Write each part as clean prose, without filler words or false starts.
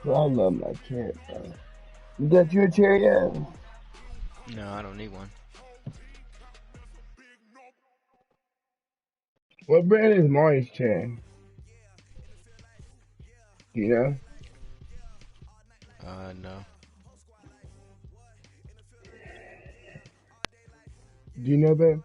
Well, I love my chair, bro. You got you a chair yet? No, I don't need one. What brand is Marty's chair? Do you know? No. Do you know, babe?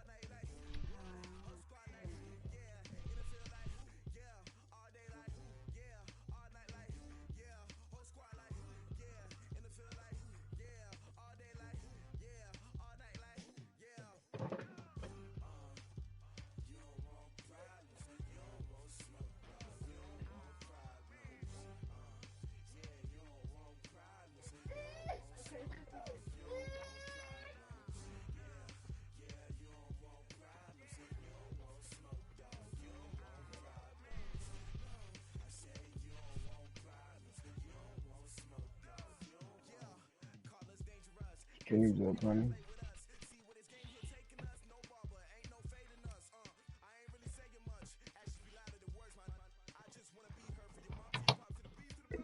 Streams up, honey.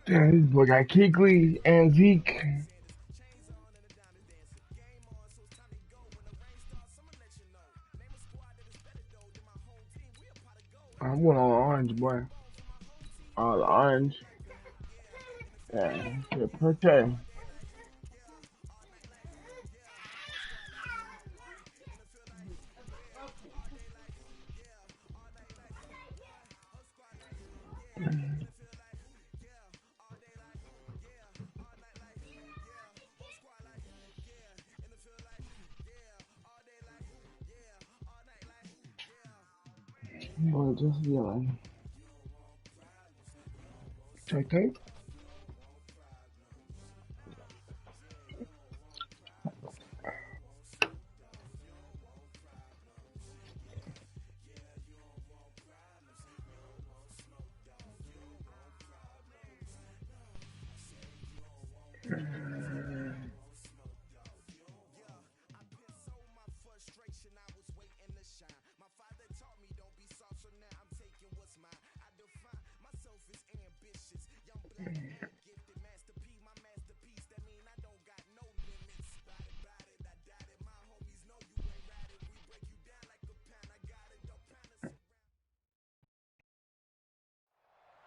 Damn, this boy got Keekly and Zeke. I went on orange, boy. All orange. Yeah, shit, okay. Boy, just yelling. Check tape.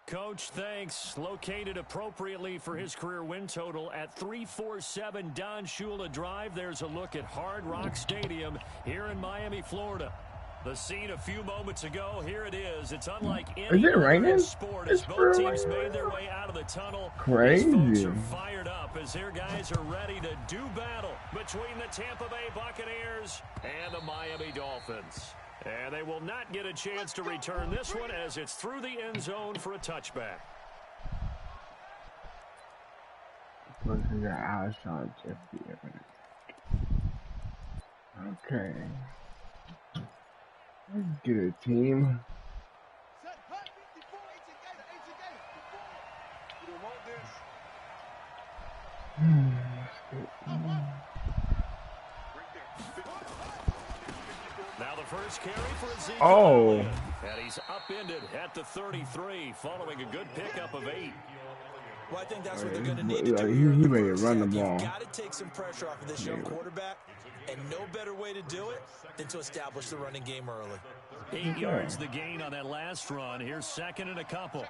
Coach, thanks. Located appropriately for his career win total at 347 Don Shula Drive. There's a look at Hard Rock Stadium here in Miami, Florida. The scene a few moments ago, here it is. It's unlike any other sport as both teams made their way out of the tunnel. Crazy. These folks are fired up as their guys are ready to do battle between the Tampa Bay Buccaneers and the Miami Dolphins. And they will not get a chance to return this one as it's through the end zone for a touchback. Look at your eyes on Jeffy. Okay. Let's get a team. Now the first carry for Ezekiel. Oh. And he's upended at the 33 following a good pickup of 8. Well, I think that's what they're going to need to do here. He ready to run the ball. You've got to take some pressure off of this young quarterback, and no better way to do it than to establish the running game early. 8 yards the gain on that last run. Here's second and a couple.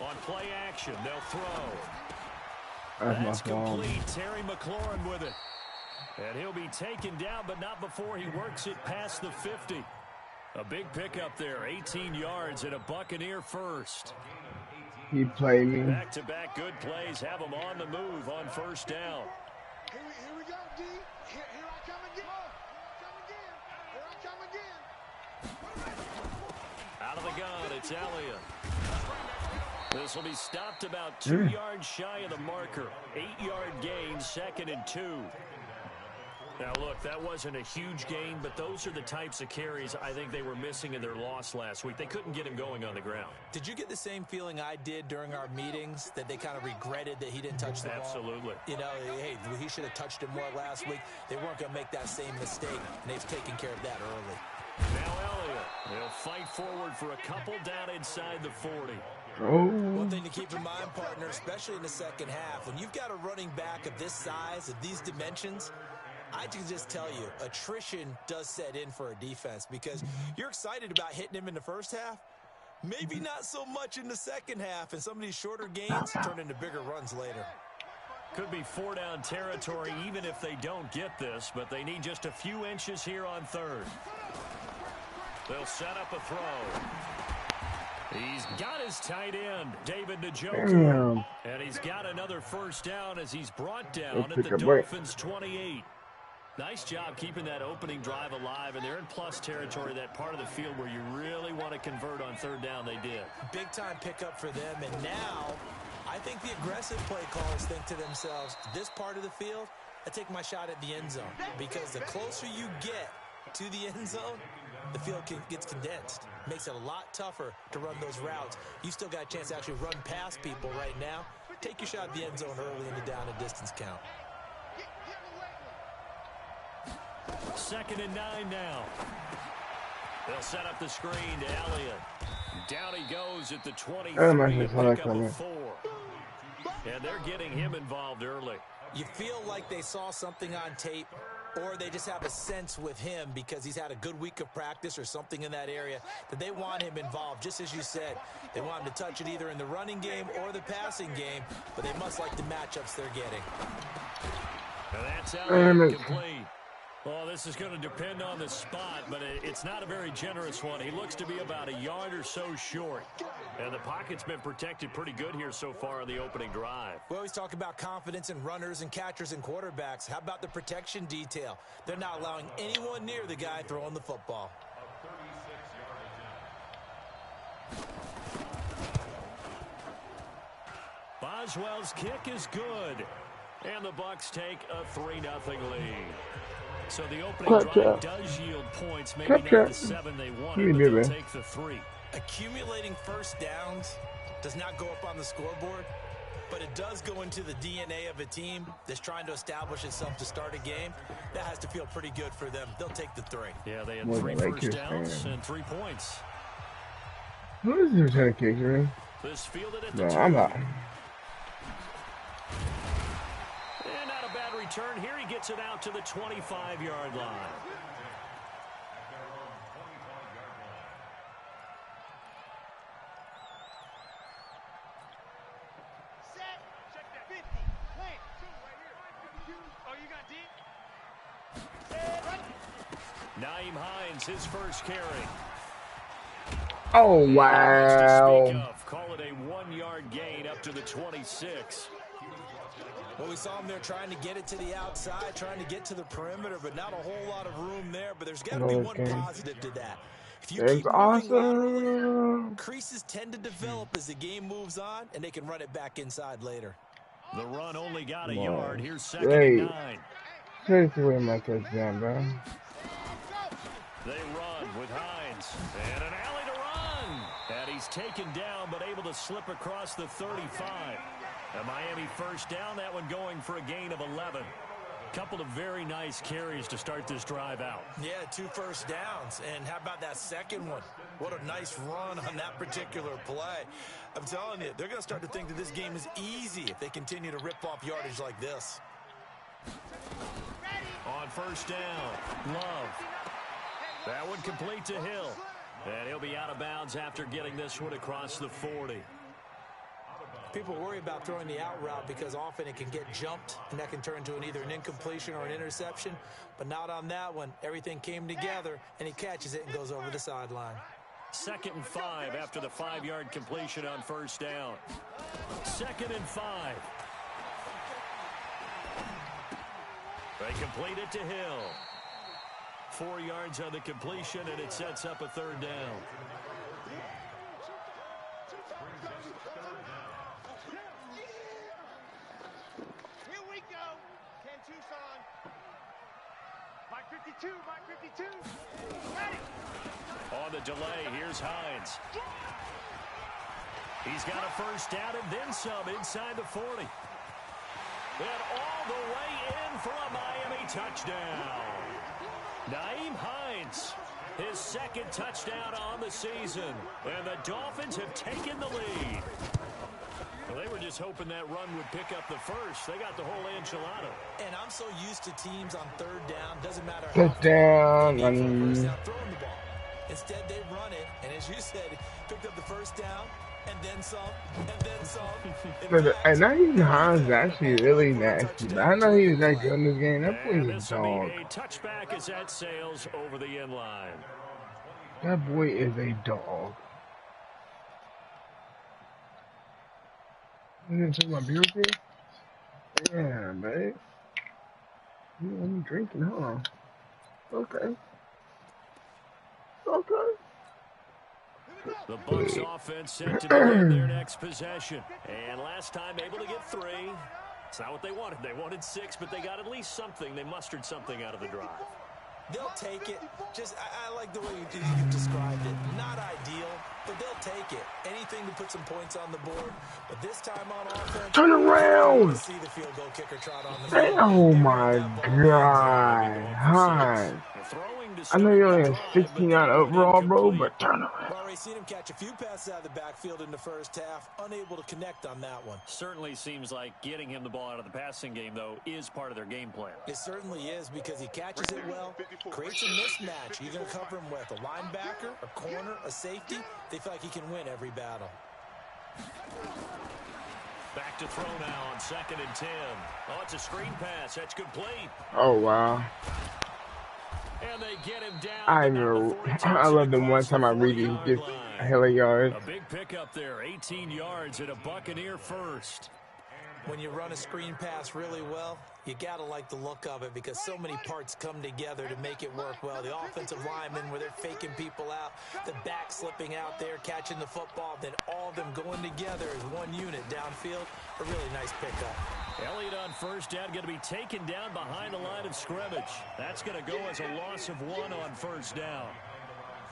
On play action, they'll throw. That's complete. Terry McLaurin with it. And he'll be taken down, but not before he works it past the 50. A big pickup there, 18 yards and a Buccaneer first. He played me. Back-to-back good plays have him on the move on first down. Here we go, D. Here I come again. Here I come again. Out of the gun, it's Elliott. This will be stopped about 2 yards shy of the marker. 8-yard gain, second and 2. Now, look, that wasn't a huge gain, but those are the types of carries I think they were missing in their loss last week. They couldn't get him going on the ground. Did you get the same feeling I did during our meetings, that they kind of regretted that he didn't touch the ball? Absolutely. You know, hey, he should have touched it more last week. They weren't going to make that same mistake, and they've taken care of that early. Now Elliott, they'll fight forward for a couple down inside the 40. Oh. One thing to keep in mind, partner, especially in the second half, when you've got a running back of this size, of these dimensions, I can just tell you, attrition does set in for a defense because you're excited about hitting him in the first half. Maybe not so much in the second half, and some of these shorter gains turn into bigger runs later. Could be 4-down territory even if they don't get this, but they need just a few inches here on third. They'll set up a throw. He's got his tight end, David Njoku. And he's got another first down as he's brought down at the Dolphins' 28. Nice job keeping that opening drive alive, and they're in plus territory, that part of the field where you really want to convert on third down. They did. Big-time pickup for them, and now I think the aggressive play callers think to themselves, this part of the field, I take my shot at the end zone, because the closer you get to the end zone, the field gets condensed. Makes it a lot tougher to run those routes. You still got a chance to actually run past people right now. Take your shot at the end zone early in the down and distance count. 2nd and 9 now. They'll set up the screen to Elliott. Down he goes at the 23. Pick up a 4. And they're getting him involved early. You feel like they saw something on tape, or they just have a sense with him because he's had a good week of practice or something in that area that they want him involved. Just as you said, they want him to touch it either in the running game or the passing game, but they must like the matchups they're getting. And that's Elliott complete. Well, this is going to depend on the spot, but it's not a very generous one. He looks to be about a yard or so short. And the pocket's been protected pretty good here so far on the opening drive. We always talk about confidence in runners and catchers and quarterbacks. How about the protection detail? They're not allowing anyone near the guy throwing the football. Boswell's kick is good. And the Bucs take a 3-0 lead. So the opening drive does yield points, maybe not the 7 they wanted, but they'll take the 3. Accumulating first downs does not go up on the scoreboard, but it does go into the DNA of a team that's trying to establish itself to start a game. That has to feel pretty good for them. They'll take the 3. Yeah, they had 3 first downs and 3 points. Who is this trying to kick me? This fielded at the 2. I'm out. Turn here, he gets it out to the 25-yard line. Set. Check that. 50. Plant. 2 right here. Oh, you got D? Naeem Hines, his first carry. Oh, wow. Call it a 1-yard gain up to the 26. Well, we saw him there trying to get it to the outside, trying to get to the perimeter, but not a whole lot of room there. But there's got to be one positive to that. If you keep moving, creases tend to develop as the game moves on, and they can run it back inside later. The run only got a yard. Here's 2nd and 9. Take away my touchdown, bro. They run with Hines. And an alley to run. And he's taken down, but able to slip across the 35. A Miami first down, that one going for a gain of 11. Couple of very nice carries to start this drive out. Yeah, 2 first downs. And how about that second one? What a nice run on that particular play. I'm telling you, they're going to start to think that this game is easy if they continue to rip off yardage like this. On first down, Love. That one complete to Hill. And he'll be out of bounds after getting this one across the 40. People worry about throwing the out route because often it can get jumped, and that can turn into either an incompletion or an interception. But not on that one. Everything came together, and he catches it and goes over the sideline. 2nd and 5 after the 5-yard completion on first down. 2nd and 5. They complete it to Hill. 4 yards on the completion, and it sets up a 3rd down. Mike 52, Mike 52. On the delay, here's Hines. He's got a first down and then some inside the 40. And all the way in for a Miami touchdown. Nyheim Hines, his second touchdown on the season. And the Dolphins have taken the lead. Well, they were just hoping that run would pick up the first. They got the whole enchilada. And I'm so used to teams on third down, doesn't matter how Touchdown. they need for a first down throwing the ball. Instead, they run it, and as you said, picked up the first down, and then some, and then some. And now he's Hines actually really nasty. But I know he was that good in this game. That boy is a dog. A touchback as that sails over the end line. That boy is a dog. You gonna take my beer here? Yeah, babe. I'm drinking, huh? Okay. Okay. The Bucs offense set to begin their next possession. And last time able to get 3. It's not what they wanted. They wanted 6, but they got at least something. They mustered something out of the drive. They'll take it. Just, I like the way you described it. Not ideal, but they'll take it. Anything to put some points on the board. But this time on offense, turn around. See the field goal kicker trot on the field. Oh my God. Hi. I know you only have 69 overall, bro, but turn around. Already seen him catch a few passes out of the backfield in the first half. Unable to connect on that one. Certainly seems like getting him the ball out of the passing game, though, is part of their game plan. It certainly is because he catches it well, creates a mismatch. You're going to cover him with a linebacker, a corner, a safety. They feel like he can win every battle. Back to throw now on 2nd and 10. Oh, it's a screen pass. That's complete. Oh, wow. And they get him down. I know. I love them one time I read it. He gets a hell of yards. A big pickup there. 18 yards and a Buccaneer first. When you run a screen pass really well, you got to like the look of it because so many parts come together to make it work well. The offensive linemen where they're faking people out, the back slipping out there, catching the football, then all of them going together as one unit downfield. A really nice pickup. Elliott on first down, going to be taken down behind the line of scrimmage. That's going to go as a loss of 1 on first down.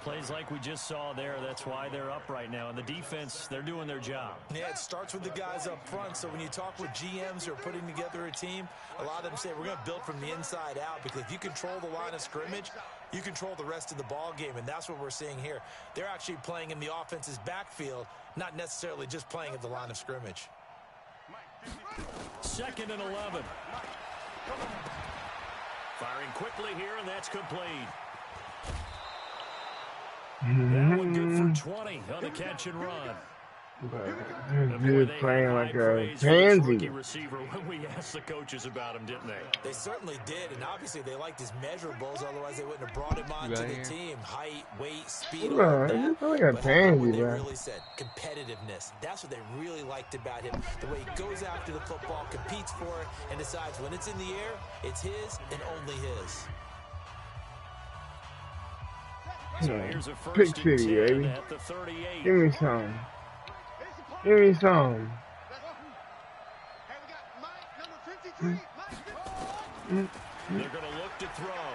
Plays like we just saw there. That's why they're up right now. And the defense, they're doing their job. Yeah, it starts with the guys up front. So when you talk with GMs who are putting together a team, a lot of them say we're going to build from the inside out because if you control the line of scrimmage, you control the rest of the ball game. And that's what we're seeing here. They're actually playing in the offense's backfield, not necessarily just playing at the line of scrimmage. 2nd and 11. Firing quickly here, and that's complete. That one good for 20 on the catch and run. But dude playing like a pansy. Receiver when we asked the coaches about him, didn't they? They certainly did, and obviously they liked his measurables. Otherwise, they wouldn't have brought him on to the team. Height, weight, speed, all of that. Like a pansy, they bro. really said competitiveness. That's what they really liked about him. The way he goes after the football, competes for it, and decides when it's in the air, it's his and only his. So here's a first Pick City, baby. at the 38. Give me some. Give me some. They're going to look to throw.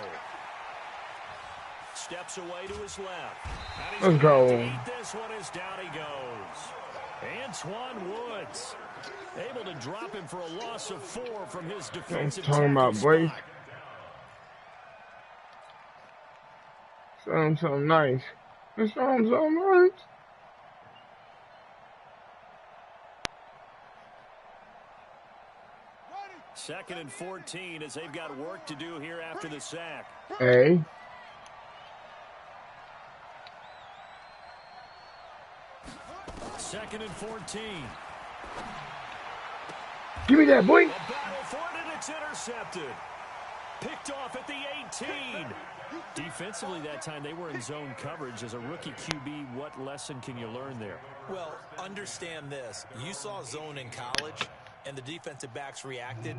Steps away to his left. Let's go. This one is down he goes. Antoine Woods able to drop him for a loss of 4 from his defensive talking about, boys. Something nice. It sounds so nice. Second and 14 as they've got work to do here after the sack. Hey. Second and 14. Give me that, boy. A battle for it, and it's intercepted. Picked off at the 18. Defensively that time, they were in zone coverage. As a rookie QB, what lesson can you learn there? Well, understand this. You saw zone in college, and the defensive backs reacted,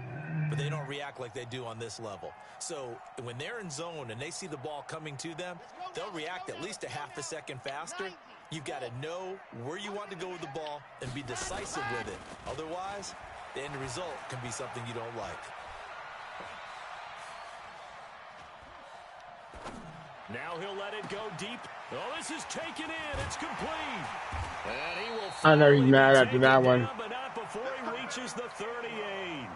but they don't react like they do on this level. So when they're in zone and they see the ball coming to them, they'll react at least a half a second faster. You've got to know where you want to go with the ball and be decisive with it. Otherwise, the end result can be something you don't like. Now he'll let it go deep. Oh, this is taken in. It's complete. And he will I know he's finally mad be after taken that down, one. but not before he reaches the 38.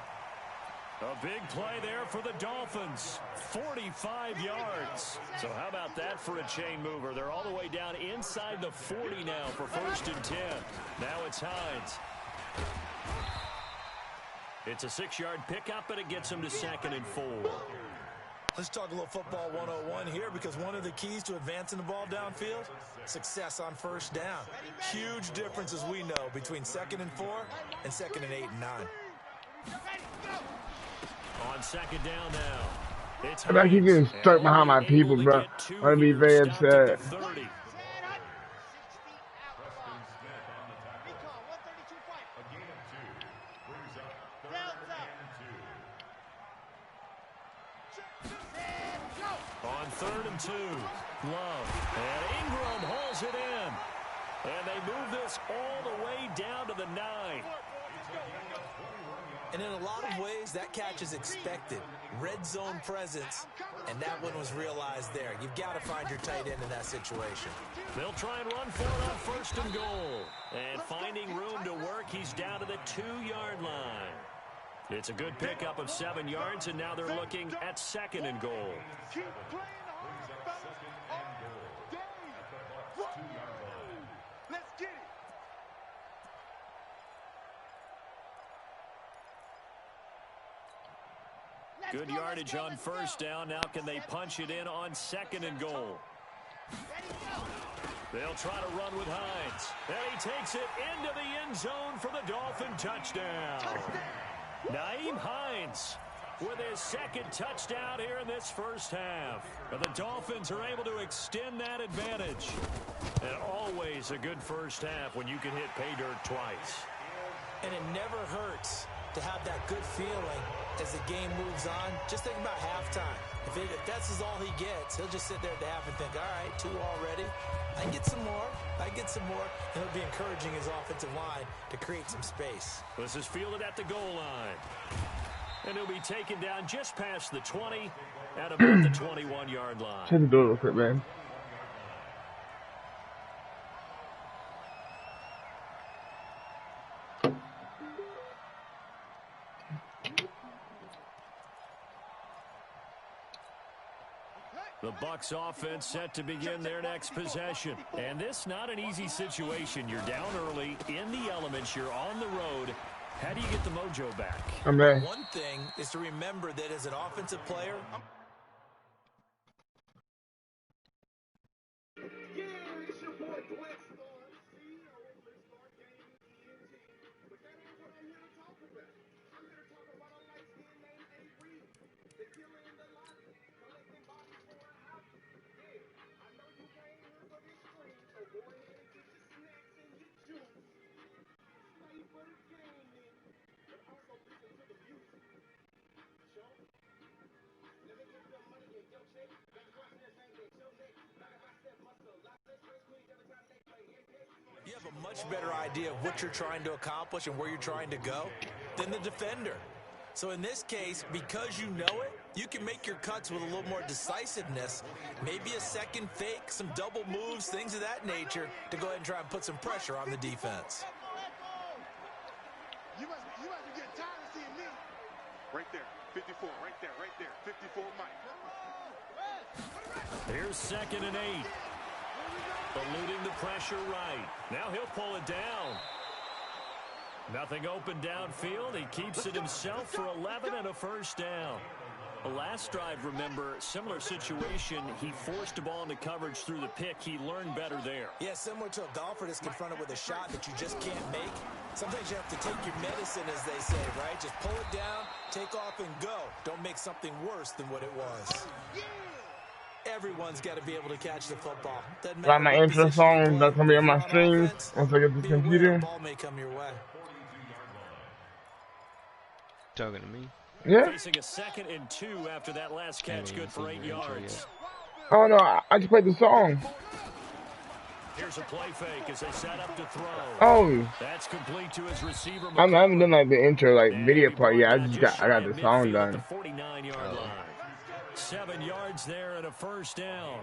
A big play there for the Dolphins. 45 yards. So how about that for a chain mover? They're all the way down inside the 40 now for 1st and 10. Now it's Hines. It's a 6-yard pickup, and it gets him to 2nd and 4. Let's talk a little football 101 here, because one of the keys to advancing the ball downfield, success on 1st down. Huge difference, as we know, between 2nd and 4 and 2nd and 8 and 9. On 2nd down now. It's I keep getting stuck behind my people, bro. I'm gonna be very upset. On 3rd and 2, Love, and Ingram hauls it in. And they move this all the way down to the 9. And in a lot of ways, that catch is expected. Red zone presence, and that one was realized there. You've got to find your tight end in that situation. They'll try and run for it on 1st and goal. And finding room to work, he's down to the 2-yard line. It's a good pickup of 7 yards, and now they're looking at 2nd and goal. Let's get it. Good yardage on 1st down. Now can they punch it in on 2nd and goal? They'll try to run with Hines. And he takes it into the end zone for the Dolphin touchdown. Nyheim Hines with his 2nd touchdown here in this 1st half. And the Dolphins are able to extend that advantage. And always a good 1st half when you can hit pay dirt twice. And it never hurts to have that good feeling as the game moves on. Just think about halftime. If that's all he gets, he'll just sit there at the half and think, all right, 2 already. I get some more. And it'll be encouraging his offensive line to create some space. This is fielded at the goal line. And he'll be taken down just past the 20 at about the 21-yard line. Shouldn't do it real quick, man. The Bucs offense set to begin their next possession. And this not an easy situation. You're down early, in the elements, you're on the road. How do you get the mojo back? Amen. One thing is to remember that as an offensive player, you have a much better idea of what you're trying to accomplish and where you're trying to go than the defender. So in this case, because you know it, you can make your cuts with a little more decisiveness, maybe a second fake, some double moves, things of that nature, to go ahead and try and put some pressure on the defense. You must be getting tired of seeing me. Right there, 54, right there, 54 Mike. Here's 2nd and 8. Eluding the pressure right. Now he'll pull it down. Nothing open downfield. He keeps it himself for 11 and a 1st down. The last drive, remember, similar situation. He forced a ball into coverage through the pick. He learned better there. Yeah, similar to a golfer that's confronted with a shot that you just can't make. Sometimes you have to take your medicine, as they say, right? Just pull it down, take off, and go. Don't make something worse than what it was. Everyone's got to be able to catch the football. Like my intro song, that's gonna be on my stream once I get this computer. The ball may come your way. Talking to me? Yeah. Facing a 2nd and 2 after that last catch, good for 8 yards. Oh no, I just played the song. Here's a play fake as they set up to throw. Oh. That's complete to his receiver. I haven't done like the intro, like video part yet. I got the song done. The 49-yard line. 7 yards there and a first down.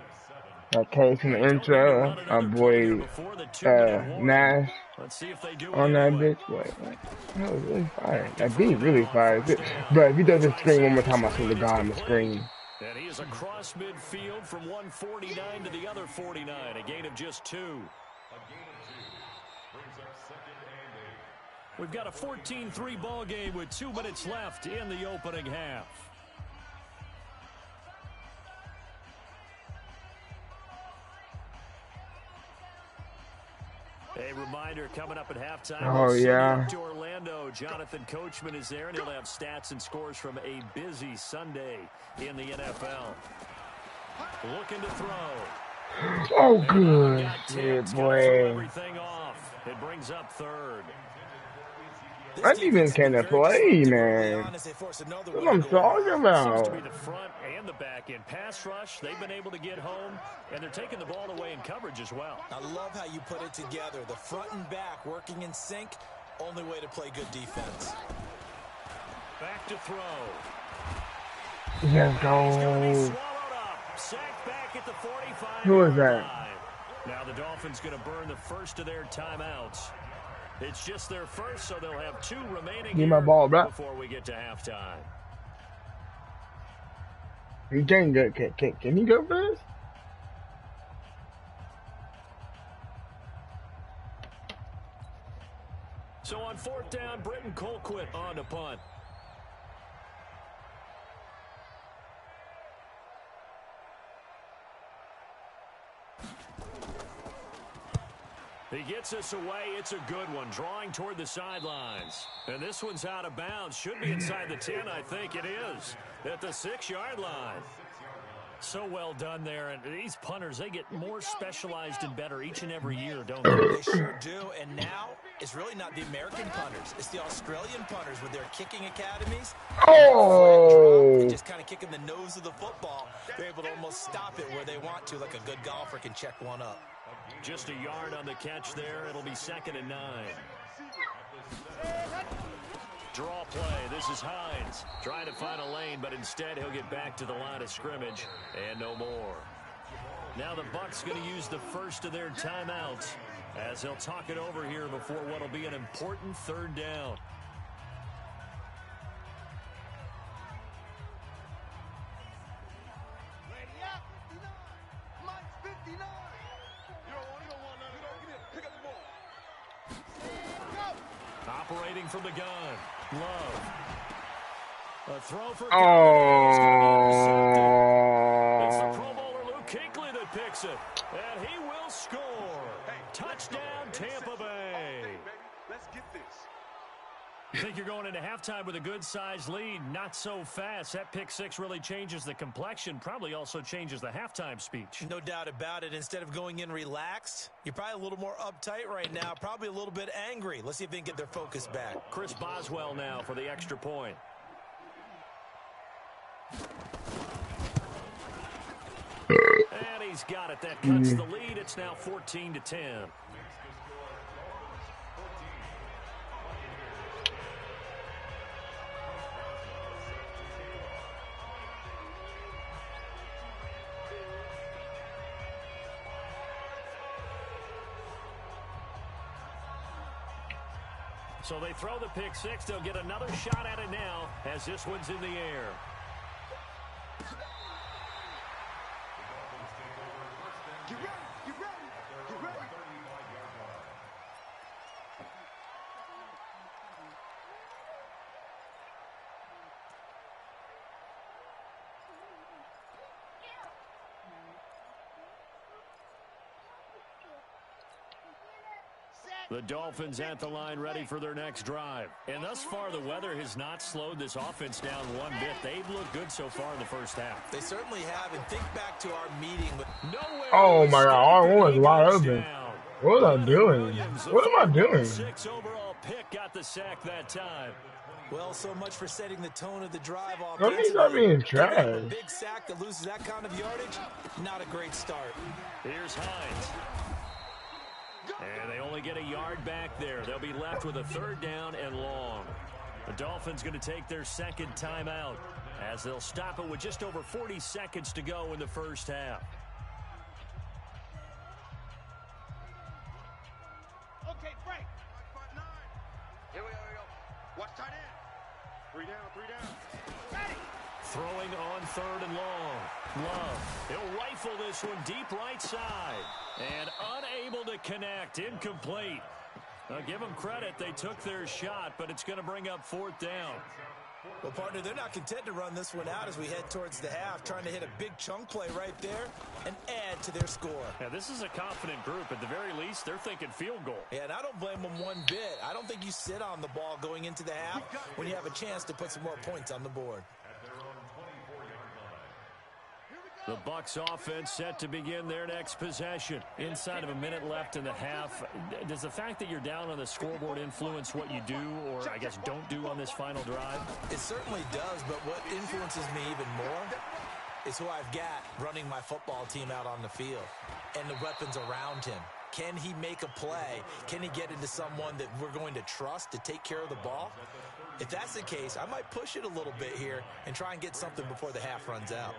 That came from the They don't need to intro. run Our another play here boy before the 2-minute warning. Nash Let's see if they do it on that anyway. bitch. Like, that was really fire. Back to That throw beat really now on fire. first down. But if he does this Tries screen one more the time, I swear to screen, it's God, I'm complete. scream. And he is across midfield from 149 to the other 49. A gain of just 2. We've got a 14-3 ball game with 2 minutes left in the opening half. A reminder coming up at halftime. Oh, City yeah. up to Orlando. Jonathan Coachman is there, and he'll have stats and scores from a busy Sunday in the NFL. Looking to throw. Oh, good. Got Yeah, tipped, gotta throw boy. everything off. It brings up third. I even can play, man. That's what I'm talking Seems to about. be the front and the back end. Pass rush, they've been able to get home, and they're taking the ball away in coverage as well. I love how you put it together. The front and back working in sync. Only way to play good defense. Back to throw. Let's He's going to be go. swallowed up. Sacked back at the 45. Who is that? Now the Dolphins going to burn the first of their timeouts. It's just their first, so they'll have 2 remaining Give my here ball back. before we get to halftime. He can go. Can he go first? So on 4th down, Britton Colquitt on to punt. He gets us away. It's a good one. Drawing toward the sidelines. And this one's out of bounds. Should be inside the 10, I think it is. At the 6-yard line. So well done there. And these punters, they get more specialized and better each and every year, don't they? They sure do. And now, it's really not the American punters. It's the Australian punters with their kicking academies. Oh! They just kind of kicking the nose of the football. They're able to almost stop it where they want to, like a good golfer can check one up. Just a yard on the catch there. It'll be 2nd and 9. Draw play. This is Hines trying to find a lane, but instead he'll get back to the line of scrimmage and no more. Now the Bucs going to use the first of their timeouts as they'll talk it over here before what will be an important 3rd down. Operating from the gun. Love. A throw for It's the Pro Bowler Luke Kuechly that picks it. And he will score. Touchdown, Tampa Bay. Let's get this. You think you're going into halftime with a good-sized lead? Not so fast. That pick 6 really changes the complexion, probably also changes the halftime speech. No doubt about it. Instead of going in relaxed, you're probably a little more uptight right now, probably a little bit angry. Let's see if they can get their focus back. Chris Boswell now for the extra point. And he's got it. That cuts the lead. It's now 14-10. So they throw the pick 6. They'll get another shot at it now as this one's in the air. Get ready, get ready, get ready. The Dolphins at the line ready for their next drive. And thus far, the weather has not slowed this offense down one bit. They've looked good so far in the first half. They certainly have. And think back to our meeting with Oh my God! All one was wide open. What was I doing? What am I doing? 6 overall pick got the sack that time. Well, so much for setting the tone of the drive off. Don't need to be in trash. A big sack that loses that kind of yardage, not a great start. Here's Hines. And they only get a yard back there. They'll be left with a 3rd down and long. The Dolphins going to take their second timeout as they'll stop it with just over 40 seconds to go in the first half. Okay, break. Here we go. Watch tight end. 3 down. Ready. Throwing on 3rd and long. Love. He'll rifle this one deep right side. And unable to connect. Incomplete. Now, give them credit. They took their shot, but it's going to bring up 4th down. Well, partner, they're not content to run this one out as we head towards the half, trying to hit a big chunk play right there and add to their score. Yeah, this is a confident group. At the very least, they're thinking field goal. Yeah, and I don't blame them one bit. I don't think you sit on the ball going into the half when you have a chance to put some more points on the board. The Bucs offense set to begin their next possession. Inside of a minute left in the half. Does the fact that you're down on the scoreboard influence what you do, or I guess don't do on this final drive? It certainly does, but what influences me even more is who I've got running my football team out on the field and the weapons around him. Can he make a play? Can he get into someone that we're going to trust to take care of the ball? If that's the case, I might push it a little bit here and try and get something before the half runs out.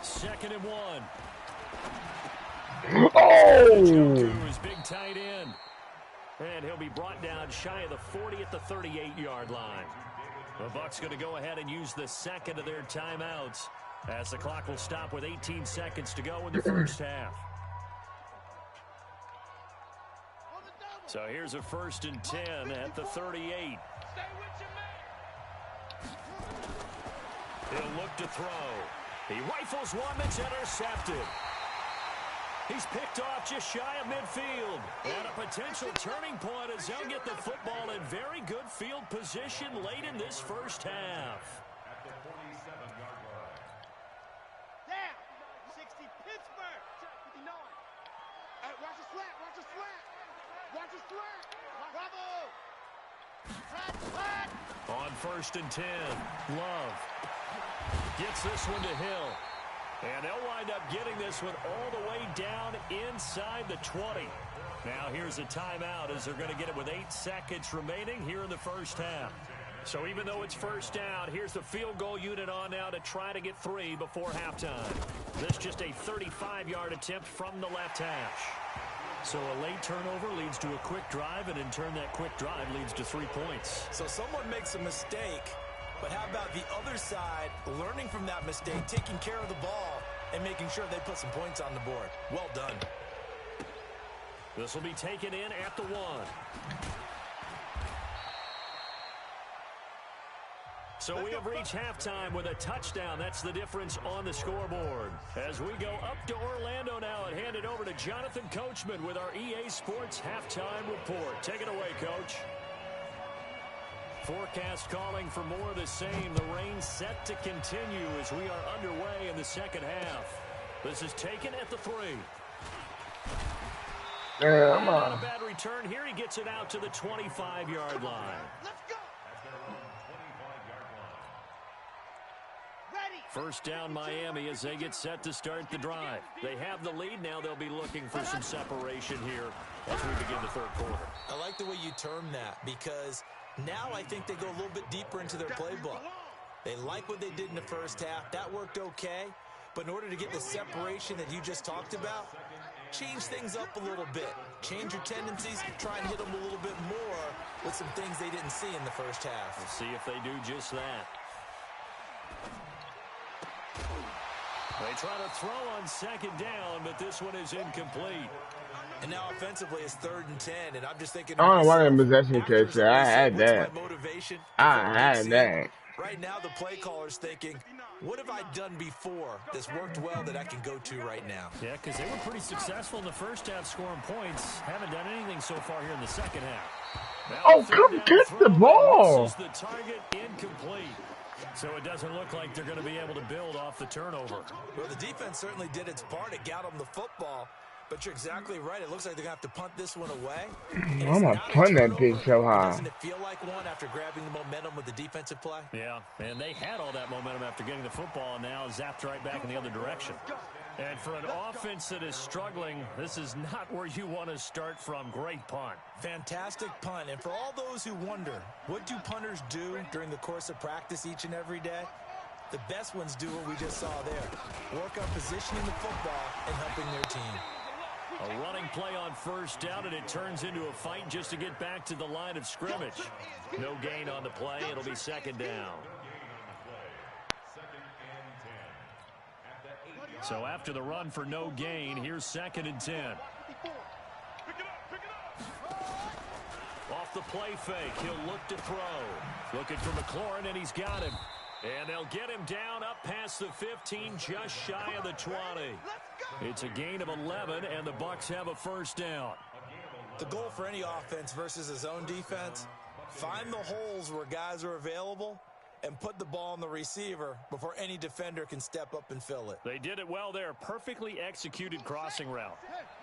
Second and 1. Oh! His big tight end. And he'll be brought down shy of the 40 at the 38-yard line. The Bucs going to go ahead and use the second of their timeouts as the clock will stop with 18 seconds to go in the first half. So here's a 1st and 10 at the 38. He'll look to throw. He rifles one that's intercepted. He's picked off just shy of midfield. And a potential turning point as they'll get the football in very good field position late in this first half. Down. 60 Pittsburgh. 59. Hey, watch the slant. Watch the slant. Watch the slant. Bravo. Flat. On 1st and 10, Love gets this one to Hill. And they'll wind up getting this one all the way down inside the 20. Now here's a timeout as they're going to get it with 8 seconds remaining here in the first half. So even though it's 1st down, here's the field goal unit on now to try to get 3 before halftime. This just a 35-yard attempt from the left hash. So a late turnover leads to a quick drive, and in turn that quick drive leads to 3 points. So someone makes a mistake, but how about the other side learning from that mistake, taking care of the ball, and making sure they put some points on the board? Well done. This will be taken in at the 1. So we have reached halftime with a touchdown. That's the difference on the scoreboard. As we go up to Orlando now and hand it over to Jonathan Coachman with our EA Sports Halftime Report. Take it away, Coach. Forecast calling for more of the same. The rain set to continue as we are underway in the second half. This is taken at the 3. Damn, Not a bad return here. He gets it out to the 25-yard line. Let's go. Ready. 1st down Miami as they get set to start the drive. They have the lead. Now they'll be looking for some separation here as we begin the 3rd quarter. I like the way you term that because now I think they go a little bit deeper into their playbook. They like what they did in the first half. That worked okay. But in order to get the separation that you just talked about, change things up a little bit. Change your tendencies. Try and hit them a little bit more with some things they didn't see in the first half. We'll see if they do just that. They try to throw on 2nd down, but this one is incomplete. And now offensively it's 3rd and 10, and I'm just thinking. I don't know why that possession catch. I had that. Motivation. I had that. Right now the play caller's thinking, what have I done before that's worked well that I can go to right now? Yeah, because they were pretty successful in the first half scoring points. Haven't done anything so far here in the second half. Now Oh, come get the ball. This is the target incomplete. So it doesn't look like they're going to be able to build off the turnover. Well, the defense certainly did its part. It got them the football. But you're exactly right. It looks like they're going to have to punt this one away. I'm going to punt that bitch so high. Doesn't it feel like one after grabbing the momentum with the defensive play? Yeah, and they had all that momentum after getting the football, and now zapped right back in the other direction. And for an offense that is struggling, this is not where you want to start from. Great punt. Fantastic punt. And for all those who wonder, what do punters do during the course of practice each and every day? The best ones do what we just saw there. Work on positioning the football and helping their team. A running play on first down, and it turns into a fight just to get back to the line of scrimmage. No gain on the play. It'll be second down. So after the run for no gain, here's 2nd and 10. Off the play fake, he'll look to throw. Looking for McLaurin, and he's got him. And they'll get him down up past the 15, just shy of the 20. It's a gain of 11, and the Bucs have a first down. The goal for any offense versus his own defense, find the holes where guys are available and put the ball on the receiver before any defender can step up and fill it. They did it well there. Perfectly executed crossing route.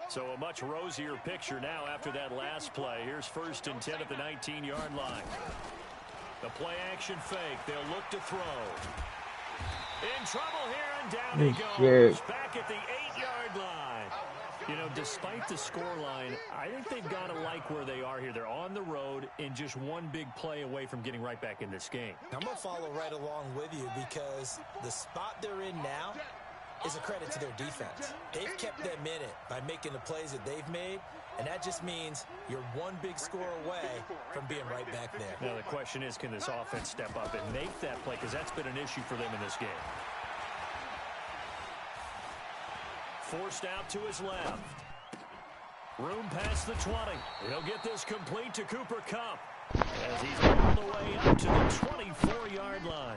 So a much rosier picture now after that last play. Here's 1st and 10 at the 19-yard line. The play action fake. They'll look to throw. In trouble here, and down he goes. Back at the 8-yard line. You know, despite the scoreline, I think they've got to like where they are here. They're on the road and just one big play away from getting right back in this game. I'm going to follow right along with you because the spot they're in now is a credit to their defense. They've kept them in it by making the plays that they've made, and that just means you're one big score away from being right back there. Now the question is, can this offense step up and make that play? Because that's been an issue for them in this game. Forced out to his left. Room past the 20. He'll get this complete to Cooper Kupp as he's all the way up to the 24-yard line.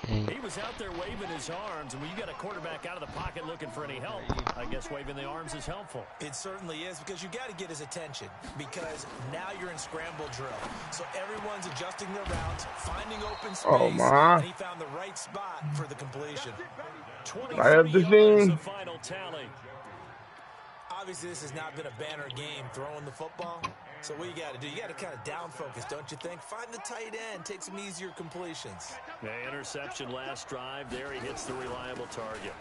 He was out there waving his arms, and when you got a quarterback out of the pocket looking for any help, I guess waving the arms is helpful. It certainly is, because you got to get his attention, because now you're in scramble drill. So everyone's adjusting their routes, finding open space, and he found the right spot for the completion. 23 yards the final tally. Obviously, this has not been a banner game throwing the football. So what you got to do, you got to kind of down focus, don't you think? Find the tight end, take some easier completions. The interception last drive. There he hits the reliable target.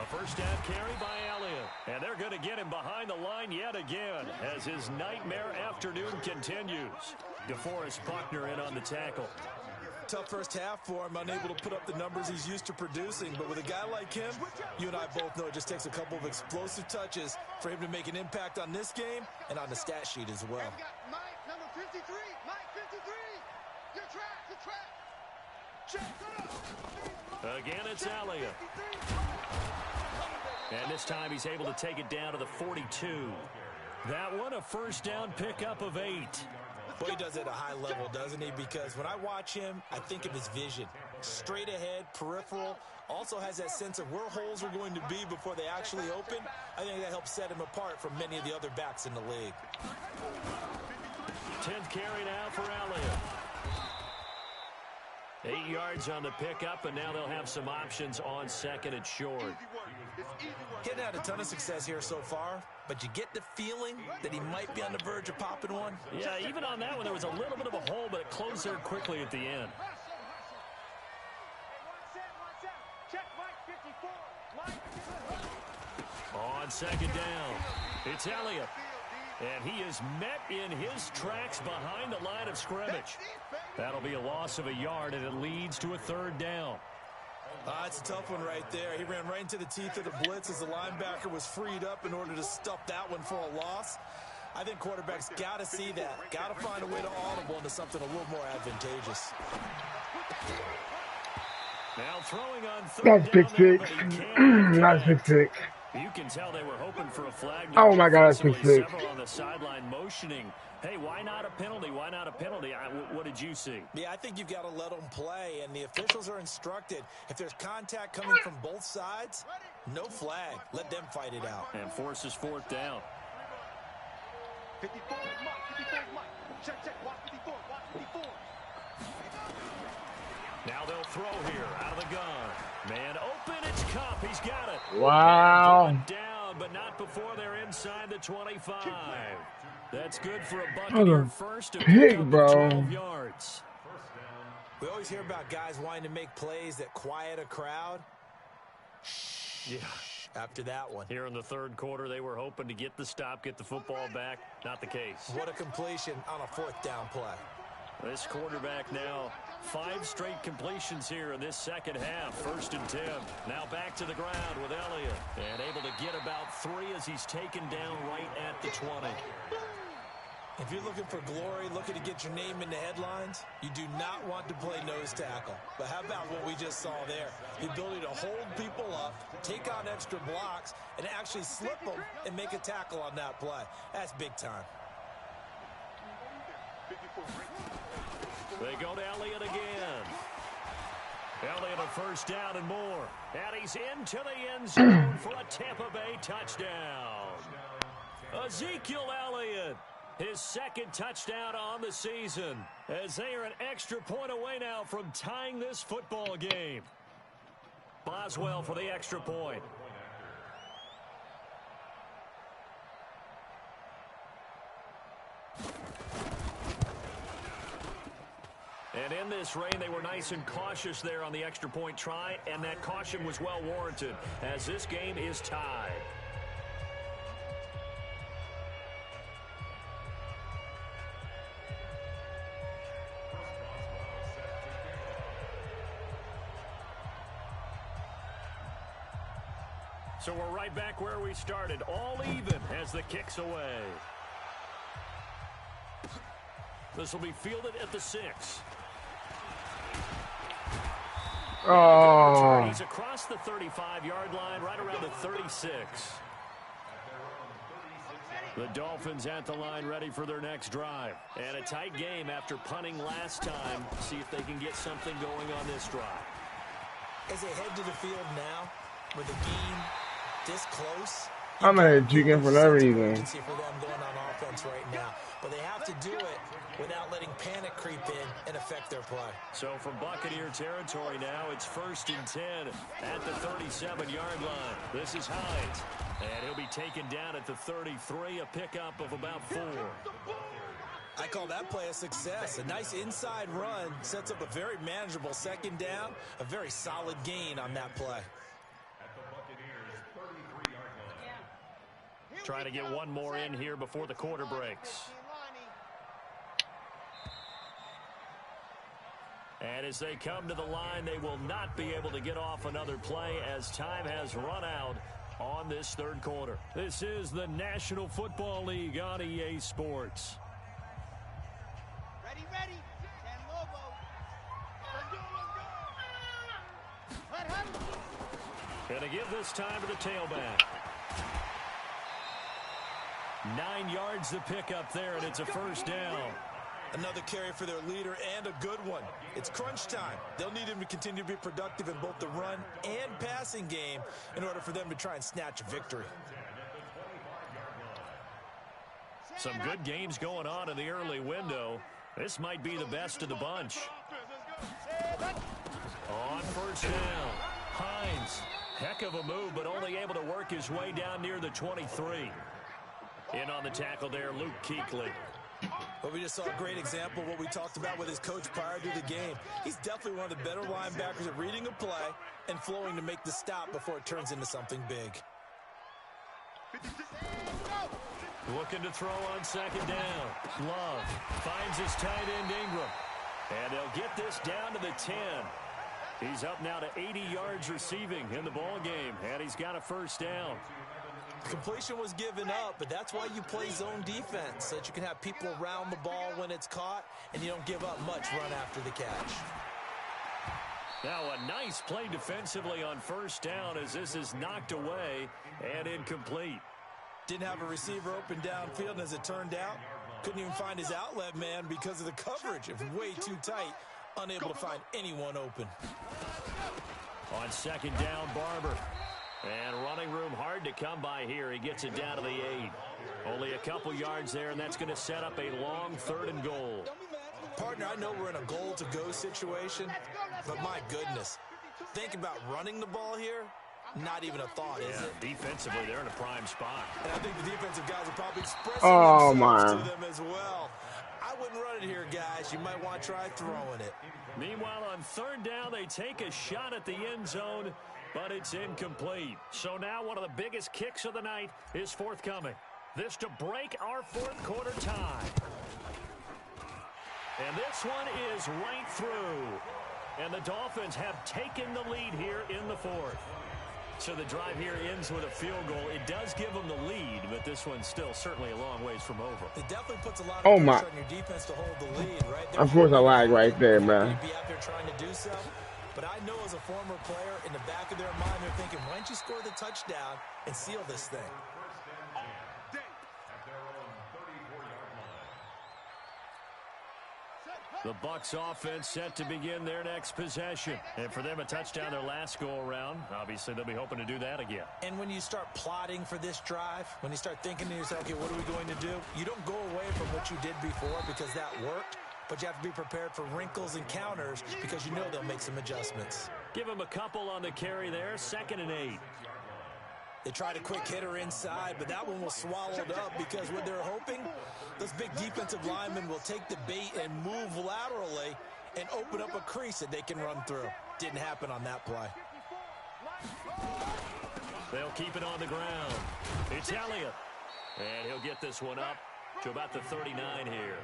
A first down carry by Elliott. And they're going to get him behind the line yet again as his nightmare afternoon continues. DeForest Buckner in on the tackle. Tough first half for him, unable to put up the numbers he's used to producing. But with a guy like him, you and I both know it just takes a couple of explosive touches for him to make an impact on this game and on the stat sheet as well. Mike, number 53. Mike, 53. Your track. Again, it's Elliott. And this time he's able to take it down to the 42. That one, a first down pickup of 8. Well, he does it at a high level, doesn't he? Because when I watch him, I think of his vision. Straight ahead, peripheral, also has that sense of where holes are going to be before they actually open. I think that helps set him apart from many of the other backs in the league. 10th carry now for Elliott. 8 yards on the pickup, and now they'll have some options on 2nd and short. Getting had a ton of success here so far, but you get the feeling that he might be on the verge of popping one. Yeah, even on that one, there was a little bit of a hole, but it closed there quickly at the end. On 2nd down, it's Elliott. And he is met in his tracks behind the line of scrimmage. That'll be a loss of a yard, and it leads to a 3rd down. It's a tough one right there. He ran right into the teeth of the blitz as the linebacker was freed up in order to stuff that one for a loss. I think quarterbacks got to see that. Got to find a way to audible into something a little more advantageous. Now throwing on 3rd That's pick six. That's pick six. You can tell they were hoping for a flag. Oh my God, that's pick six. Several on the sideline motioning. Hey, why not a penalty? Why not a penalty? What did you see? Yeah, I think you've got to let them play, and the officials are instructed. If there's contact coming from both sides, no flag. Let them fight it out. And forces 4th down. 54 Mike. Check. Watch 54. Now they'll throw here out of the gun. Man open, it's Kupp. He's got it. Wow. Down, but not before they're inside the 25. That's good for a Buccaneer first to pick up 12 yards. We always hear about guys wanting to make plays that quiet a crowd. Yeah. After that one. Here in the third quarter, they were hoping to get the stop, get the football back. Not the case. What a completion on a fourth down play. This quarterback now 5 straight completions here in this second half. 1st and 10. Now back to the ground with Elliott. And able to get about 3 as he's taken down right at the 20. If you're looking for glory, looking to get your name in the headlines, you do not want to play nose tackle. But how about what we just saw there? The ability to hold people up, take on extra blocks, and actually slip them and make a tackle on that play. That's big time. They go to Elliott again. Elliott a first down and more. And he's into the end zone for a Tampa Bay touchdown. Ezekiel Elliott, his 2nd touchdown on the season, as they are an extra point away now from tying this football game. Boswell for the extra point. And in this rain, they were nice and cautious there on the extra point try, and that caution was well warranted as this game is tied. So we're right back where we started, all even as the kick's away. This will be fielded at the 6. Oh. He's across the 35-yard line, right around the 36. The Dolphins at the line, ready for their next drive. And a tight game after punting last time. See if they can get something going on this drive. As they head to the field now, with the game this close, I'm at chicken for that reason. For them going on offense right now, but they have to do it without letting panic creep in and affect their play. So from Buccaneer territory now, it's 1st and 10 at the 37-yard line. This is Hines, and he'll be taken down at the 33, a pickup of about 4. I call that play a success. A nice inside run sets up a very manageable 2nd down, a very solid gain on that play. Trying to get one more in here before the quarter breaks. And as they come to the line, they will not be able to get off another play as time has run out on this third quarter. This is the National Football League on EA Sports. Ready, ready. San Lobo. Let's go. Going to give this time to the tailback. 9 yards to pick up there, and it's a first down. Another carry for their leader, and a good one. It's crunch time. They'll need him to continue to be productive in both the run and passing game in order for them to try and snatch a victory. Some good games going on in the early window. This might be the best of the bunch. On first down, Hines. Heck of a move, but only able to work his way down near the 23. In on the tackle there, Luke Kuechly. But we just saw a great example of what we talked about with his coach prior to the game. He's definitely one of the better linebackers at reading a play and flowing to make the stop before it turns into something big. Looking to throw on 2nd down. Love finds his tight end Ingram. And they'll get this down to the 10. He's up now to 80 yards receiving in the ball game, and he's got a first down. Completion was given up, but that's why you play zone defense, so that you can have people around the ball when it's caught, and you don't give up much run after the catch. Now a nice play defensively on first down as this is knocked away and incomplete. Didn't have a receiver open downfield, and as it turned out, couldn't even find his outlet man because of the coverage. It was way too tight, unable to find anyone open. On 2nd down, Barber. And running room hard to come by here. He gets it down to the 8. Only a couple yards there, and that's going to set up a long 3rd and goal. Partner, I know we're in a goal-to-go situation, but my goodness. Think about running the ball here. Not even a thought, is it? Defensively, they're in a prime spot. And I think the defensive guys are probably expressing themselves to them as well. I wouldn't run it here, guys. You might want to try throwing it. Meanwhile, on 3rd down, they take a shot at the end zone, but it's incomplete. So now one of the biggest kicks of the night is forthcoming. This to break our fourth quarter tie. And this one is right through. And the Dolphins have taken the lead here in the fourth. So the drive here ends with a field goal. It does give them the lead, but this one's still certainly a long ways from over. It definitely puts a lot of Oh pressure my. on your defense to hold the lead, right? Of course I lag right there, man. Be out there trying to do so. But I know as a former player, in the back of their mind, they're thinking, why don't you score the touchdown and seal this thing? The Bucs offense set to begin their next possession. And for them, a touchdown their last go-around. Obviously, they'll be hoping to do that again. And when you start plotting for this drive, when you start thinking to yourself, okay, what are we going to do? You don't go away from what you did before because that worked, but you have to be prepared for wrinkles and counters because you know they'll make some adjustments. Give them a couple on the carry there, 2nd and 8. They tried a quick hitter inside, but that one was swallowed up because what they're hoping, those big defensive linemen will take the bait and move laterally and open up a crease that they can run through. Didn't happen on that play. They'll keep it on the ground. It's Elliott. And he'll get this one up to about the 39 here.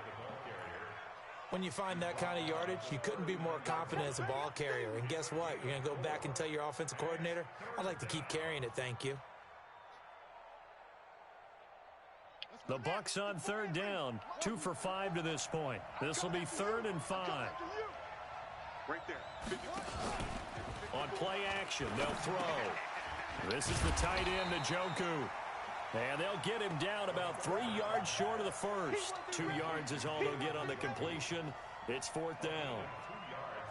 When you find that kind of yardage, you couldn't be more confident as a ball carrier. And guess what? You're going to go back and tell your offensive coordinator, I'd like to keep carrying it, thank you. The Bucs on 3rd down, 2 for 5 to this point. This will be 3rd and 5. Right there. On play action, they'll throw. This is the tight end, Njoku. And they'll get him down about 3 yards short of the first. 2 yards is all they'll get on the completion. It's 4th down.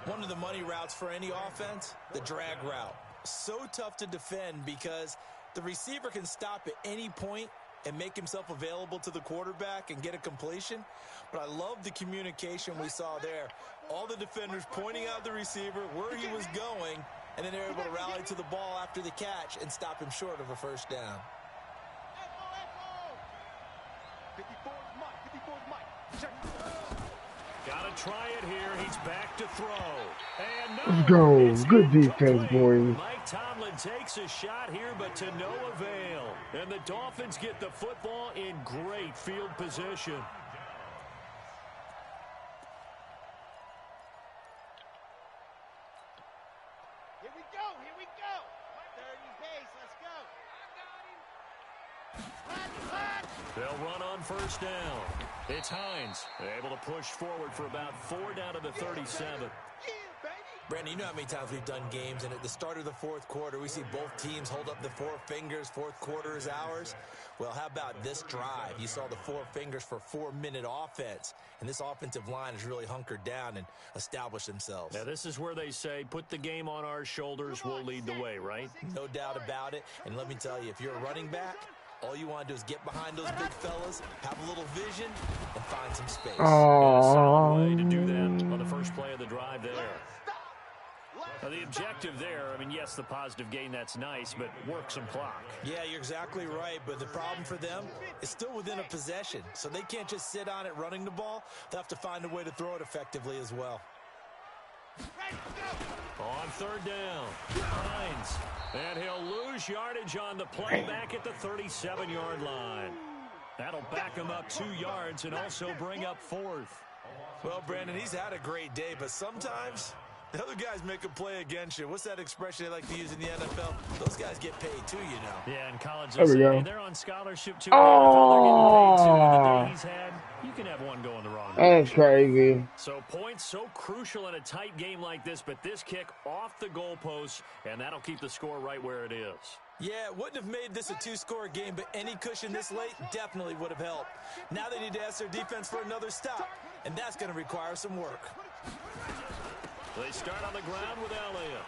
One of the money routes for any offense, the drag route. So tough to defend because the receiver can stop at any point and make himself available to the quarterback and get a completion. But I love the communication we saw there. All the defenders pointing out the receiver, where he was going, and then they're able to rally to the ball after the catch and stop him short of a first down. 54 is Mike. 54 is Mike. Check. Gotta try it here. He's back to throw. And no, Let's go. it's Good defense, incomplete. boys. Mike Tomlin takes a shot here, but to no avail. And the Dolphins get the football in great field position. Here we go. Here we go. 30 base. Let's go. They'll run on 1st down. It's Hines. They're able to push forward for about 4 down to the 37. Brandon, you know how many times we've done games, and at the start of the fourth quarter, we see both teams hold up the 4 fingers, fourth quarter is ours. Well, how about this drive? You saw the 4 fingers for 4-minute offense, and this offensive line has really hunkered down and established themselves. Now, this is where they say, put the game on our shoulders, we'll lead the way, right? No doubt about it, and let me tell you, if you're a running back, all you want to do is get behind those big fellas, have a little vision, and find some space. And a solid way to do that on the first play of the drive there. Now, the objective there, I mean, yes, the positive gain, that's nice, but work some clock. Yeah, you're exactly right, but the problem for them is still within a possession, so they can't just sit on it running the ball. They'll have to find a way to throw it effectively as well. On 3rd down, Hines, and he'll lose yardage on the play back at the 37-yard line. That'll back him up 2 yards and also bring up 4th. Well, Brandon, he's had a great day, but sometimes the other guys make a play against you. What's that expression they like to use in the NFL? Those guys get paid too, you know. Yeah, in college, There we go. they're on scholarship too. Oh. They're getting paid too. The day he's had, you can have one going the wrong That's direction. crazy. So points so crucial in a tight game like this, but this kick off the goalpost, and that'll keep the score right where it is. Yeah, it wouldn't have made this a 2-score game, but any cushion this late definitely would have helped. Now they need to ask their defense for another stop, and that's going to require some work. They start on the ground with Elliott.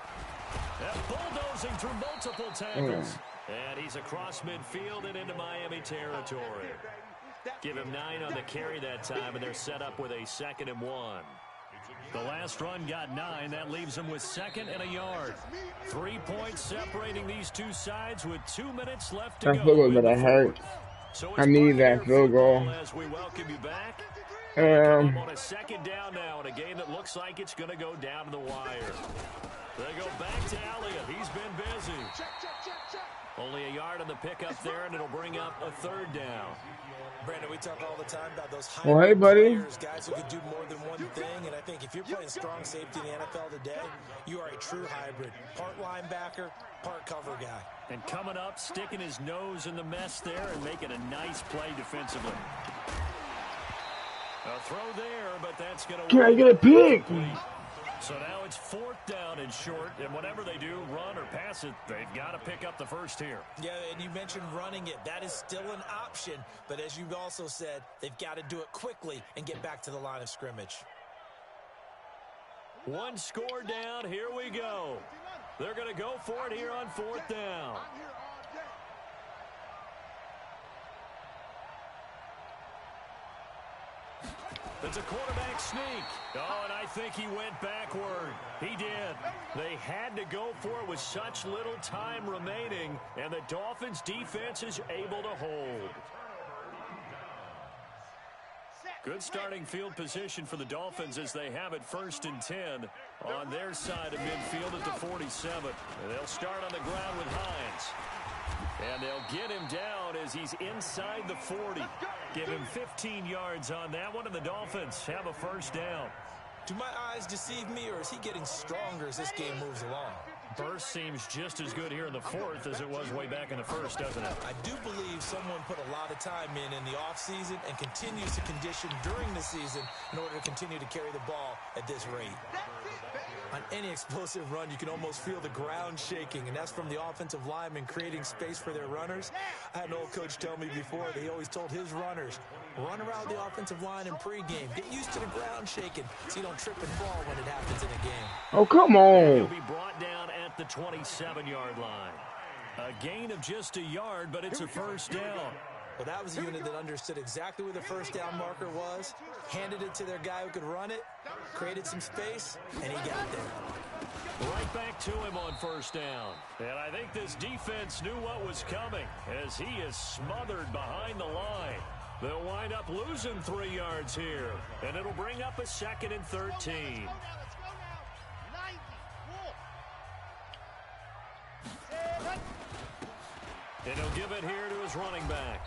And bulldozing through multiple tackles. And he's across midfield and into Miami territory. Give him 9 on the carry that time, and they're set up with a 2nd and 1. The last run got 9. That leaves them with 2nd and a yard. 3 points separating these two sides with 2 minutes left to That go. field goal gonna hurt. So I need that field goal. As we welcome you back Um, On a second down now in a game that looks like it's going to go down to the wire. They go back to Elliott. He's been busy. Only a yard on the pickup there, and it'll bring up a third down. Brandon, we talk all the time about those well, hey, hybrid buddy. players, guys who can do more than one thing. And I think if you're playing strong safety in the NFL today, you are a true hybrid. Part linebacker, part cover guy. And coming up, sticking his nose in the mess there and making a nice play defensively. A throw there, but that's going to... Can I get a pick? So now it's 4th down and short, and whatever they do, run or pass it, they've got to pick up the first here. Yeah, and you mentioned running it. That is still an option, but as you've also said, they've got to do it quickly and get back to the line of scrimmage. One score down, here we go. They're going to go for it here on 4th down. It's a quarterback sneak. Oh, and I think he went backward. He did. They had to go for it with such little time remaining, and the Dolphins' defense is able to hold. Good starting field position for the Dolphins as they have it 1st and 10 on their side of midfield at the 47. And they'll start on the ground with Hines. And they'll get him down as he's inside the 40. Give him 15 yards on that one, and the Dolphins have a first down. Do my eyes deceive me, or is he getting stronger as this game moves along? Burst seems just as good here in the 4th as it was way back in the 1st, doesn't it? I do believe someone put a lot of time in the offseason and continues to condition during the season in order to continue to carry the ball at this rate. On any explosive run, you can almost feel the ground shaking, and that's from the offensive linemen creating space for their runners. I had an old coach tell me before that he always told his runners, run around the offensive line in pregame. Get used to the ground shaking so you don't trip and fall when it happens in a game. Oh, come on. He'll be brought down at the 27-yard line. A gain of just a yard, but it's a first down. Well, that was a unit that understood exactly where the first down marker was, handed it to their guy who could run it, created some space, and he got there. Right back to him on first down. And I think this defense knew what was coming as he is smothered behind the line. They'll wind up losing 3 yards here, and it'll bring up a 2nd and 13. And he'll give it here to his running back.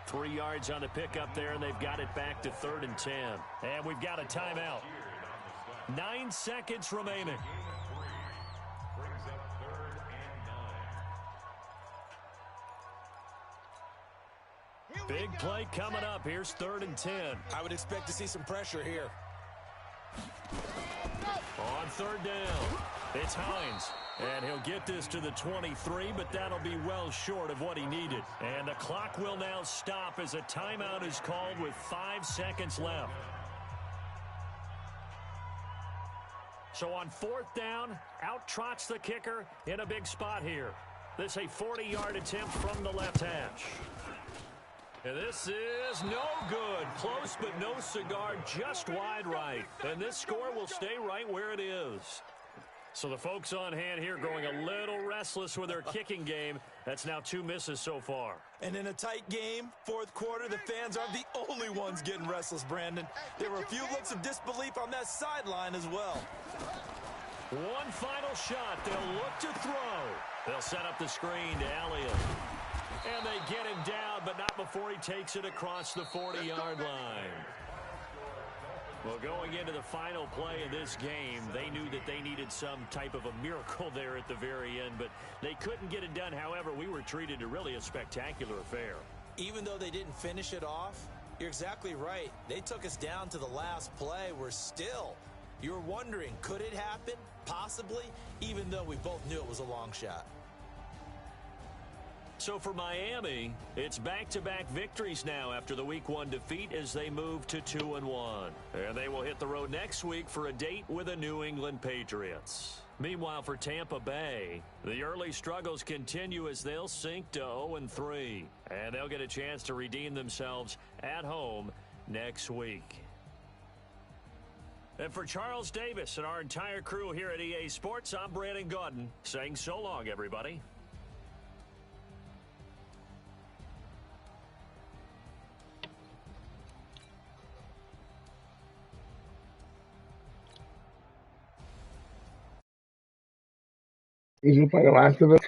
3 yards on the pickup there, and they've got it back to 3rd and 10. And we've got a timeout. 9 seconds remaining. Big play coming up. Here's 3rd and 10. I would expect to see some pressure here. On 3rd down, it's Hines. And he'll get this to the 23, but that'll be well short of what he needed. And the clock will now stop as a timeout is called with 5 seconds left. So on 4th down, out trots the kicker in a big spot here. This a 40-yard attempt from the left hash. And this is no good. Close, but no cigar, just wide right. And this score will stay right where it is. So the folks on hand here growing a little restless with their kicking game. That's now 2 misses so far. And in a tight game, 4th quarter, the fans aren't the only ones getting restless, Brandon. There were a few looks of disbelief on that sideline as well. One final shot. They'll look to throw. They'll set up the screen to Elliott. And they get him down, but not before he takes it across the 40-yard line. Well, going into the final play of this game, they knew that they needed some type of a miracle there at the very end, but they couldn't get it done. However, we were treated to really a spectacular affair. Even though they didn't finish it off, you're exactly right. They took us down to the last play. We're still, you're wondering, could it happen? Possibly, even though we both knew it was a long shot. So for Miami, it's back-to-back victories now after the Week 1 defeat as they move to 2-1. And they will hit the road next week for a date with the New England Patriots. Meanwhile, for Tampa Bay, the early struggles continue as they'll sink to 0-3. And they'll get a chance to redeem themselves at home next week. And for Charles Davis and our entire crew here at EA Sports, I'm Brandon Gaudin saying so long, everybody. He's just playing The Last of Us.